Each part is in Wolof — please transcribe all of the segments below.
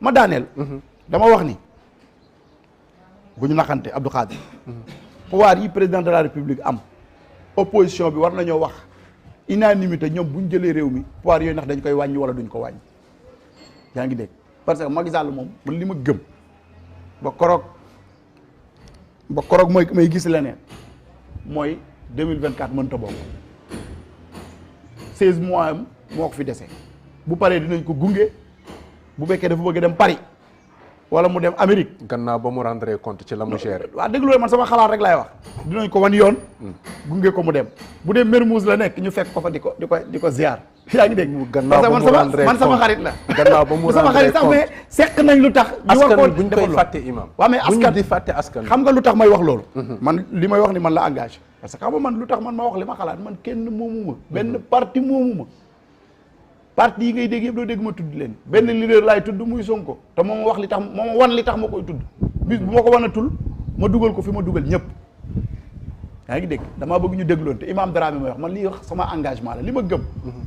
ma daaneel. dama wax ni bu ñu naxante Abdou Khadre. pouvoir yi président de la république am. opposition bi war nañoo wax unanimité ñoom bu ñu jëlee réew mi pouvoir yooyu ndax dañ koy wàññi wala duñ ko wàññi. yaa ngi dégg parce que Macky Sall moom man li ma gëm ba koroog may gis leneen mooy 2024 mënta bokk 16 mois am moo ko fi dese bu paree dinañ ko gunge bu fekkee dafa bëgg dem Paris wala mu dem Amérique. gannaaw ba mu rendre compte ci la mu géré. waaw déglu man sama xalaat rek laay wax dinañ ko wan yoon. gunge ko mu dem bu dee Mermoz la nekk ñu fekk ko fa di ko ziar. yaa ngi dégg gannaaw ba mu rendre man sama xarit la. gannaaw ba mu sama xarit sax mais seq nañ lu tax. ñu war koo buñ koy fàtte imam. waaw mais askan di fàtte askan. xam nga lu tax may wax loolu. man li may wax ni man la engagé. parce que xam nga man lu tax man ma wax li ma xalaat man kenn moomu ma. benn parti moomu ma. parti yi ngay dégg yëpp doo dégg ma tudd leen benn leader laay tudd muy Sonko te moom wax li tax moom wan li tax ma koy tudd bis bu ma ko wanatul ma dugal ko fi ma dugal ñëpp. yaa ngi dégg damaa bëgg ñu dégloon te Imam Dramé may wax man lii wax sama engagement la li ma gëm.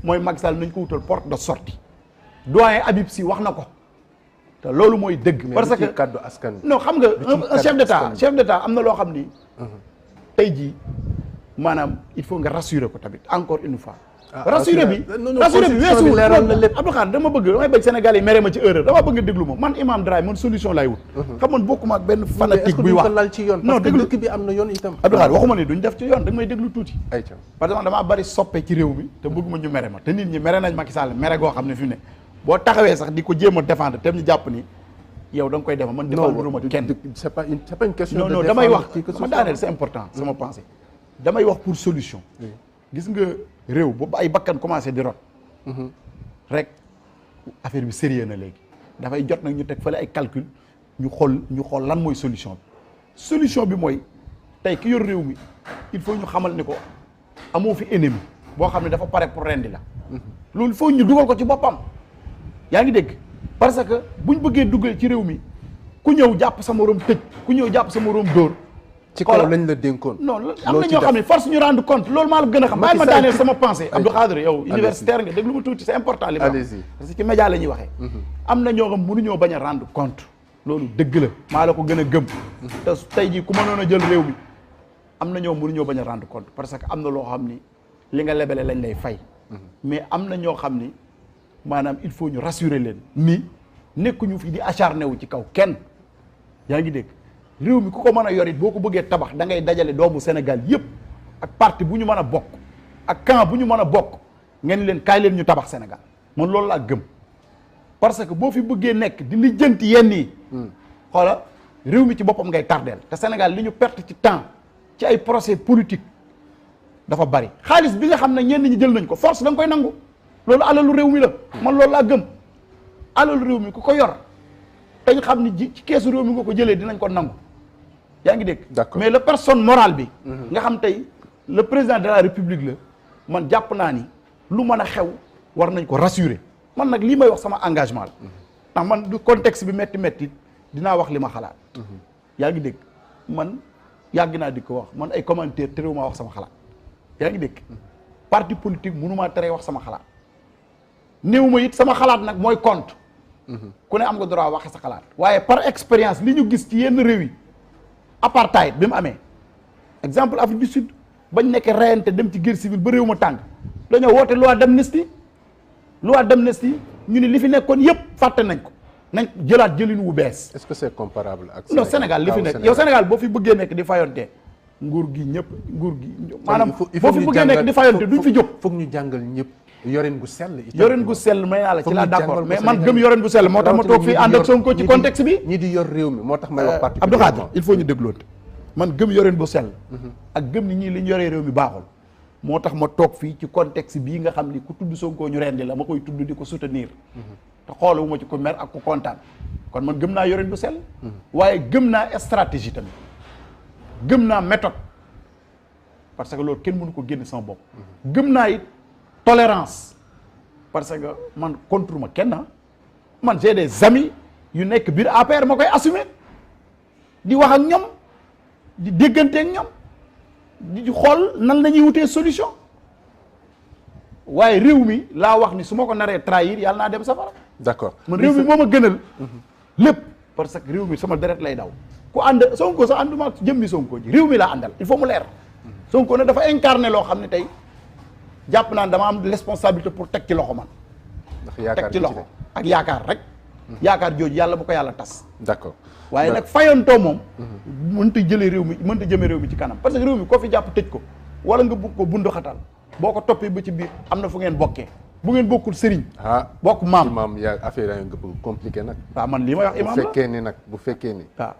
mooy Macky Sall nañ ko wutal porte de sortie. doyen Habib Sy wax na ko te loolu mooy dëgg. parce que kaddu askan wi. non xam nga un chef d'état am na loo xam ni. tey jii maanaam il faut nga rassurer ko tamit encore une fois. rassuré bi weesuwul Abdou Khadre dama bëgg damay bëgg Sénégal yi mere ma ci erreur dama bëgg nga déglu ma man Imam Dramé man solution laay wut xam man bokkuma ak benn fanatique buy wax lal ci yoon parce que dëkk bi am na yoon itam Abdou Khadre waxuma ne duñ def ci yoon da nga may déglu tuuti parce que damaa bari soppe ci réew mi te bëgguma ñu mere ma te nit ñi mere nañ Macky Sall mere goo xam ne fi mu ne boo taxawee sax di ko jéem a défendre te ñu jàpp ni yow da nga koy defa man défendre ma kenn c'est pas une question non damay wax ma daaneel c'est important sama pensée damay wax pour solution gis nga réew boobu ay bakkan commencé di rot rek affaire bi sérieux na léegi dafay jot nag ñu teg fële ay calcul ñu xool lan mooy solution bi mooy tey ki yor réew mi il faut ñu xamal ni ko amoo fi ennemi boo xam ne dafa pare pour rendi la loolu il faut ñu dugal ko ci boppam yaa ngi dégg parce que buñ bëggee dugal ci réew mi ku ñëw jàpp sa morom tëj ku ñëw jàpp sa morom dóor ci kaw lañ la dénkoon non am na ñoo xam ne force ñu rendre compte loolu maa la gën a xam bàyyi ma daaneel sama pensée Abdou Khadre yow universitaire nga déglu ma tuuti c'est important li ma parce que ci média la ñuy waxee am na ñoo xam mënuñoo bañ a rendre compte loolu dëgg la maa la ko gën a gëm te tey jii ku mënoon a jël réew mi am na ñoo mënuñoo bañ a rendre compte parce que am na loo xam ni li nga lebele lañ lay fay mais am na ñoo xam ni maanaam il faut ñu rassurer leen ni nekkuñu fi di acharné wu ci kaw kenn yaa ngi dégg réew mi ku ko mën a yor it boo ko bëggee tabax da ngay dajale doomu Sénégal yëpp ak parti bu ñu mën a bokk ak camp bu ñu mën a bokk ngeen leen kaay leen ñu tabax Sénégal man loolu laa gëm parce que boo fi bëggee nekk di lijjanti yenn yi xoola réew mi ci boppam ngay tardeel te Sénégal li ñu perte ci temps ci ay procès politique dafa bari xaalis bi nga xam ne ñenn ñi jël nañ ko force da nga koy nangu loolu alalu réew mi la man loolu laa gëm alalu réew mi ku ko yor te ñu xam ni ci keesu réew mi nga ko jëlee dinañ ko nangu yaa ngi dégg mais la personne morale bi nga xam tey le président de la république la man jàpp naa ni lu mën a xew war nañ ko rassurer man nag lii may wax sama engagement la ndax man du contexte bi métti dinaa wax li ma xalaat yaa ngi dégg man yàgg naa di ko wax man ay commentaire terew maa wax sama xalaat yaa ngi dégg parti politique mënumaa tere wax sama xalaat néew ma it sama xalaat nag mooy compte ku ne am nga droit waxe sa xalaat waaye par expérience li ñu gis ci yenn réew yi apartheid bi mu amee exemple Afrique du Sud bañ nekkee reyante dem ci guerre civile ba réew ma tàng dañoo woote loi d'amnistie ñu ni li fi nekkoon yëpp fàtte nañ ko nañ jëlaat jëlin wu bees. est-ce que c'est comparable ak non Sénégal li fi nekk yow Sénégal boo fi bëggee nekk di fayonte nguur gi maanaam boo fi bëggee nekk di fayonte duñ fi jóg. foog ñu jàngal ñëpp yorin gu sell. yorin gu sell may naa la ci laa d'accord mais man gëm yorin gu sell moo tax ma toog fii ànd ak Sonko ci contexte bi. ñi di yor réew mi moo tax may wax parti Abdou Khadre il faut ñu dégloonte man gëm yorin bu sell ak gëm ni ñii li ñu yoree réew mi baaxul moo tax ma toog fii ci contexte bii nga xam ni ku tudd Sonko ñu rendi la ma koy tudd di ko soutenir te xoolawuma ci ku mer ak ku kontaan kon man gëm naa yorin bu sell waaye gëm naa stratégie tamit gëm naa méthode parce que loolu kenn mënu ko génn sama bopp gëm naa it tolérance parce que man contre ma kenn man j'ai des amis yu nekk biir APR ma koy assumer di wax ak ñoom di déggante ak ñoom di xool nan la ñuy wutee solution waaye réew mi laa wax ni su ma ko naree trahir yàlla naa dem safara d'accord man réew mi moo ma gënal lépp parce que réew mi sama deret lay daw ku ànd Sonko sax ànduma ak jëmmi Sonko ji réew mi laa àndal il faut mu leer Sonko nag dafa incarné loo xam ne tey jàpp naan dama am responsabilité pour teg ci loxo man teg ci loxo ak yaakaar rek yaakaar jooju yàlla bu ko yàlla tas d'accord waaye nag fayantoo moom mënta jëlee réew mi mënta jëme réew mi ci kanam parce que réew mi koo fi jàpp tëj ko wala nga bugg ko bundu xatal boo ko toppee ba ci biir am na fu ngeen bokkee bu ngeen bokkul sëriñ bokk maam yaa affaire yaa nga bëgg compliqué nag waaw man lii may wax imaam la bu fekkee ni waaw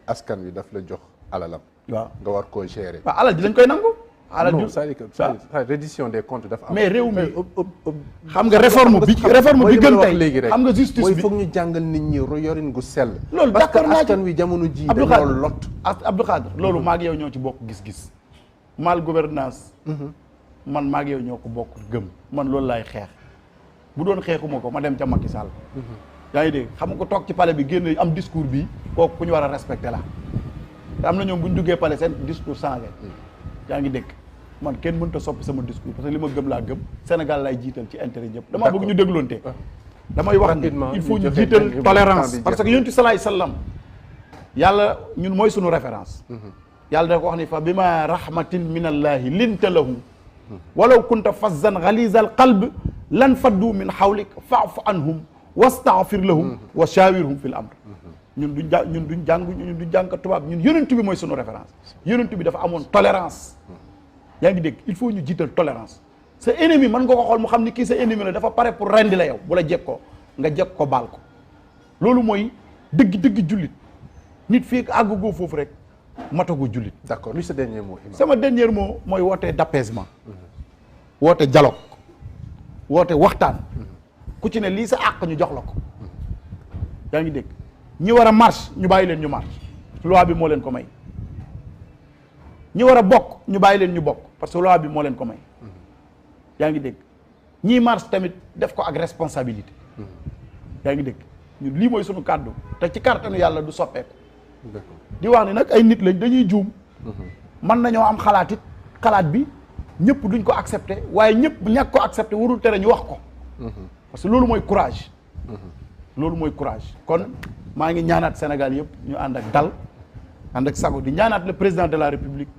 askan wi daf la jox alalam waaw nga war koo gérer waaw alal ji lañ koy nangu alal non c'est-à-dire que reddition des comptes dafa am mais réew mi xam nga réforme bi gën tey léegi rek xam nga justice mooy bi foog ñu jàngal nit ñi yorin gu sell loolu parce que d'accord naa ci askan wi jamono ji dañoo lot Abdou Khadre loolu maa ngi yow ñoo ci bokk gis-gis mal gouvernance man maa ngi yow ñoo ko bokk gëm man loolu laay xeex bu doon xeexuma ko ma dem ca Macky Sall yaa ngi dégg xam nga ko toog ci palais bi génn am discours bi kooku ku ñu war a respecté la te am na ñoom bu ñu duggee palais seen discours changé yaa ngi dégg man kenn mënut a soppi sama discours parce que li ma gëm laa gëm Sénégal lay jiital ci intérêt ñëpp damaa bëgg ñu dégloonte damay wax ni il faut ñu jiital tolérance parce que yonent salaay sallam yàlla ñun mooy suñu référence yàlla da ko wax ni fa bima rahmatin min allahi linta lahu walaw kunta fazzan ghalizal qalb lan faddu min hawlik fa'fu anhum wastaghfir lahum wa shawirhum fil amr ñun duñ jàng tubaab ñun yonent bi mooy suñu référence yonent bi dafa amoon tolérance yaa ngi dégg il faut ñu jiital tolérance sa ennemi mën nga ko xool mu xam ni kii sa ennemi la dafa pare pour rendi la yow bu la jekkoo nga jekk ko baal ko loolu mooy dëgg jullit nit fii àggugoo foofu rek matagoo jullit. d'accord lui sa dernier mot. sama dernier mot mooy woote d'apaisement woote dialogue woote waxtaan ku ci ne lii sa àq ñu jox la ko yaa ngi dégg ñi war a marche ñu bàyyi leen ñu marche loi bi moo leen ko may ñi war a bokk ñu bàyyi leen ñu bokk parce que loi bi moo leen ko may yaa ngi dégg ñii marche tamit def ko ak responsabilité yaa ngi dégg ñun lii mooy sunu kàddu te ci kàttanu yàlla du soppeeku di wax ni nag ay nit lañ dañuy juum mën nañoo am xalaat bi ñëpp duñ ko accepté waaye ñëpp ñàkk ko accepté warul tere ñu wax ko parce que loolu mooy courage loolu mooy courage kon maa ngi ñaanaat Sénégal yëpp ñu ànd ak dal ànd ak sago di ñaanaat le président de la République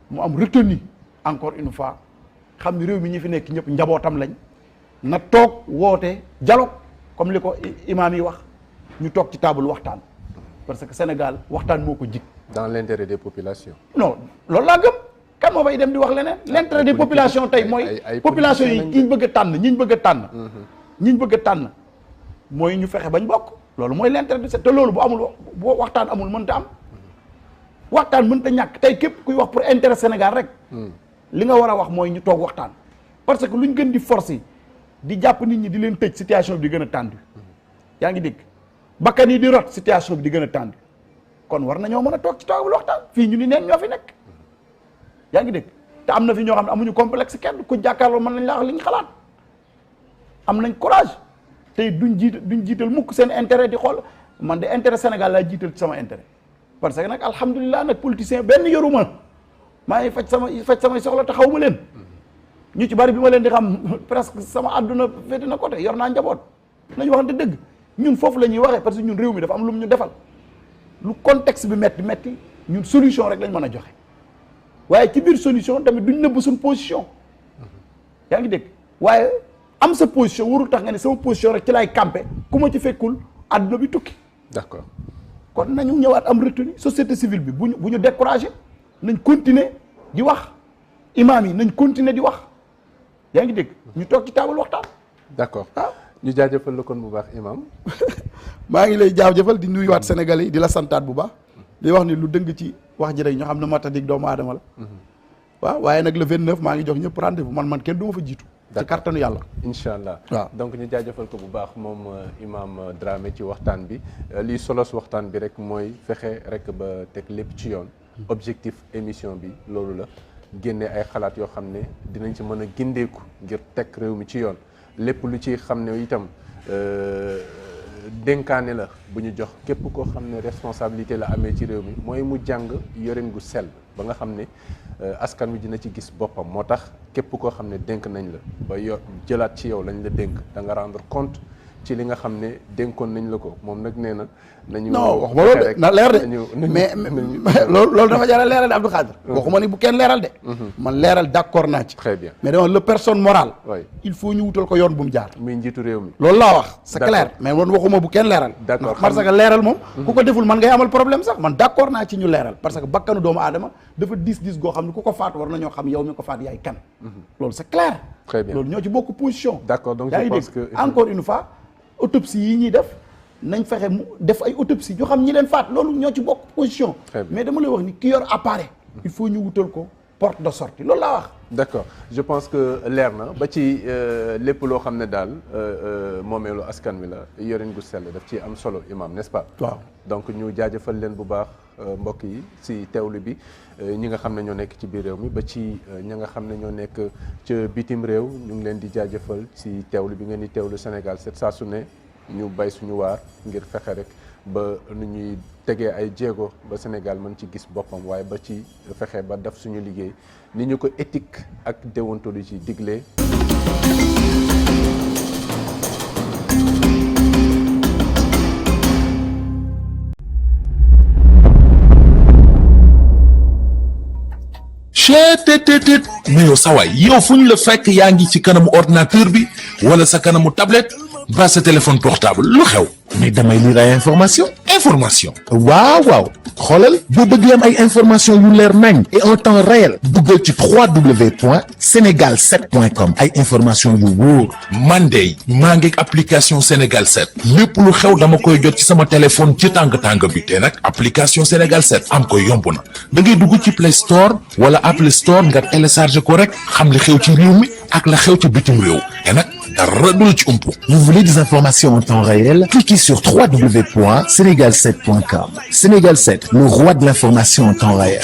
mu am retenu encore une fois xam ni réew mi ñi fi nekk ñëpp njabootam lañ na toog woote dialogue comme li ko imaam yi wax ñu toog ci table waxtaan parce que Sénégal waxtaan moo ko jig dans l'intérêt des populations non loolu laa gëm kan moo fay dem di wax leneen l'intérêt des populations tey mooy population yi ñiñ bëgg a tànn ñiñ bëgg a tànn mooy ñu fexe bañ bokk loolu mooy l'intérêt de te loolu bu amul waxtaan amul mënta am waxtaan mënta ñàkk tey képp kuy wax pour intérêt Sénégal rek li nga war a wax mooy ñu toog waxtaan parce que luñ gën di forcer di jàpp nit ñi di leen tëj situation bi di gën a tendu yaa ngi dégg bakkan yi di rot situation bi di gën a tendu kon war nañoo mën a toog ci toogul waxtaan fii ñu ni neen ñoo fi nekk yaa ngi dégg te am na fi ñoo xam ne amuñu complexe kenn ku jàkkaarloo mën nañ la wax li ñu xalaat am nañ courage tey duñ jiital mukk seen intérêt di xool man de intérêt Sénégal laa jiital ci sama intérêt parce que nag alhamdulilah nag politicien benn yoruma maa ngi faj samay soxla te xaw ma leen ñu ci bari bi ma leen di xam presque sama àdduna féete na côté yor naa njaboot nañu waxante dëgg ñun foofu la ñuy waxee parce que ñun réew mi dafa am lu mu ñu defal lu contexte bi metti ñun solution rek lañ mën a joxe waaye ci biir solution tamit duñ nëbb suñ position yaa ngi dégg waaye am sa position warul tax nga ne sama position rek ci laay campé ku ma ci fekkul àdduna bi tukki d'accord kon nañu ñëwaat am retenu société civile bi bu ñu découragé nañ continuer di wax imam yi nañ continuer di wax yaa ngi dégg ñu toog ci taabal waxtaan d'accord ñu jaajëfal la kon bu baax imam maa ngi lay jaajëfal di nuyuwaat Sénégalais yi di la santaat bu baax di wax ni lu dëng ci wax ji rek ñoo xam ne matadik doomu aadama la waaw waaye nag le 29 maa ngi jox ñëpp rendez-vous man kenn du ma fa jiitu ci kàttanu yàlla incha allah waaw donc ñu jaajëfal ko bu baax moom imam Dramé ci waxtaan bi lii solos waxtaan bi rek mooy fexe rek ba teg lépp ci yoon objectif émission bi loolu la génne ay xalaat yoo xam ne dinañ ci mën a gindeeku ngir teg réew mi ci yoon lépp lu ci xam ne itam dénkaane la bu ñu jox képp koo xam ne responsabilité la amee ci réew mi mooy mu jàng yorin gu sell ba nga xam ne askan wi dina ci gis boppam moo tax képp koo xam ne dénk nañ la ba jëlaat ci yow lañ la dénk da nga rendre compte ci li nga xam ne dénkoon nañ la ko moom nag nee na. nañu non waxuma loolu de na leer de mais loolu dafa jar a leeral de Abdou Khadre. waxuma ni bu kenn leeral de. man leeral d'accord naa ci. très bien mais dama le personne morale. oui il faut ñu wutal ko yoon bu mu jaar. muy njiitu réew mi. loolu laa wax c'est clair mais man waxuma bu kenn leeral. d'accord parce que leeral moom. ku ko deful man ngay amal problème sax man d'accord naa ci ñu leeral parce que bakkanu doomu aadama dafa diis goo xam ne ku ko faat war nañoo xam yow mi ko faat yaay kan. loolu c'est clair. très bien loolu ñoo ci bokk position. d'accord donc je pense que encore une fois autopsie yi ñuy def. nañ fexe mu def ay autopsie ñu xam ñi leen faat loolu ñoo ci bokk position. mais dama lay wax ni ki yor appareil. il faut ñu wutal ko porte de sortie loolu laa wax. d'accord je pense que leer na ba ci lépp loo xam ne daal moomeelu askan wi la yorin gu sell daf ci am solo imam n'est-ce pas. waaw donc ñu jaajëfal leen bu baax mbokk yi si teewlu bi ñi nga xam ne ñoo nekk ci biir réew mi ba ci ñi nga xam ne ñoo nekk ca bitim réew ñu ngi leen di jaajëfal si teewlu bi ngeen di teewlu Sénégal 7 saa su ne. ñu bay suñu waar ngir fexe rek ba nu ñuy tegee ay jéego ba Sénégal mën ci gis boppam waaye ba ci fexe ba def suñu liggéey ni ñu ko éthique ak déontologie diglee. cheetetetet mais yow sawaay yow fu ñu la fekk yaa ngi ci kanamu ordinateur bi wala sa kanamu tablette ba sa téléphone portable lu xew mais damay lire ay information waaw xoolal boo bëgg am ay information yu leer nañ et en temps réel duggal ci www.senegal7.com ay information yu wóor man de maa ngi application Sénégal 7 lépp lu xew dama koy jot ci sama téléphone ci tàng bi te nag application Sénégal 7 am ko yomb na da ngay dugg ci Play Store wala Apple Store nga télécharge ko rek xam li xew ci réew mi ak la xew ci bitim réew te nag dara du la ci umpu. Vous voulez des informations en temps réel? Cliquez sur www.senegal7.com. Sénégal 7, le roi de l'information en temps réel.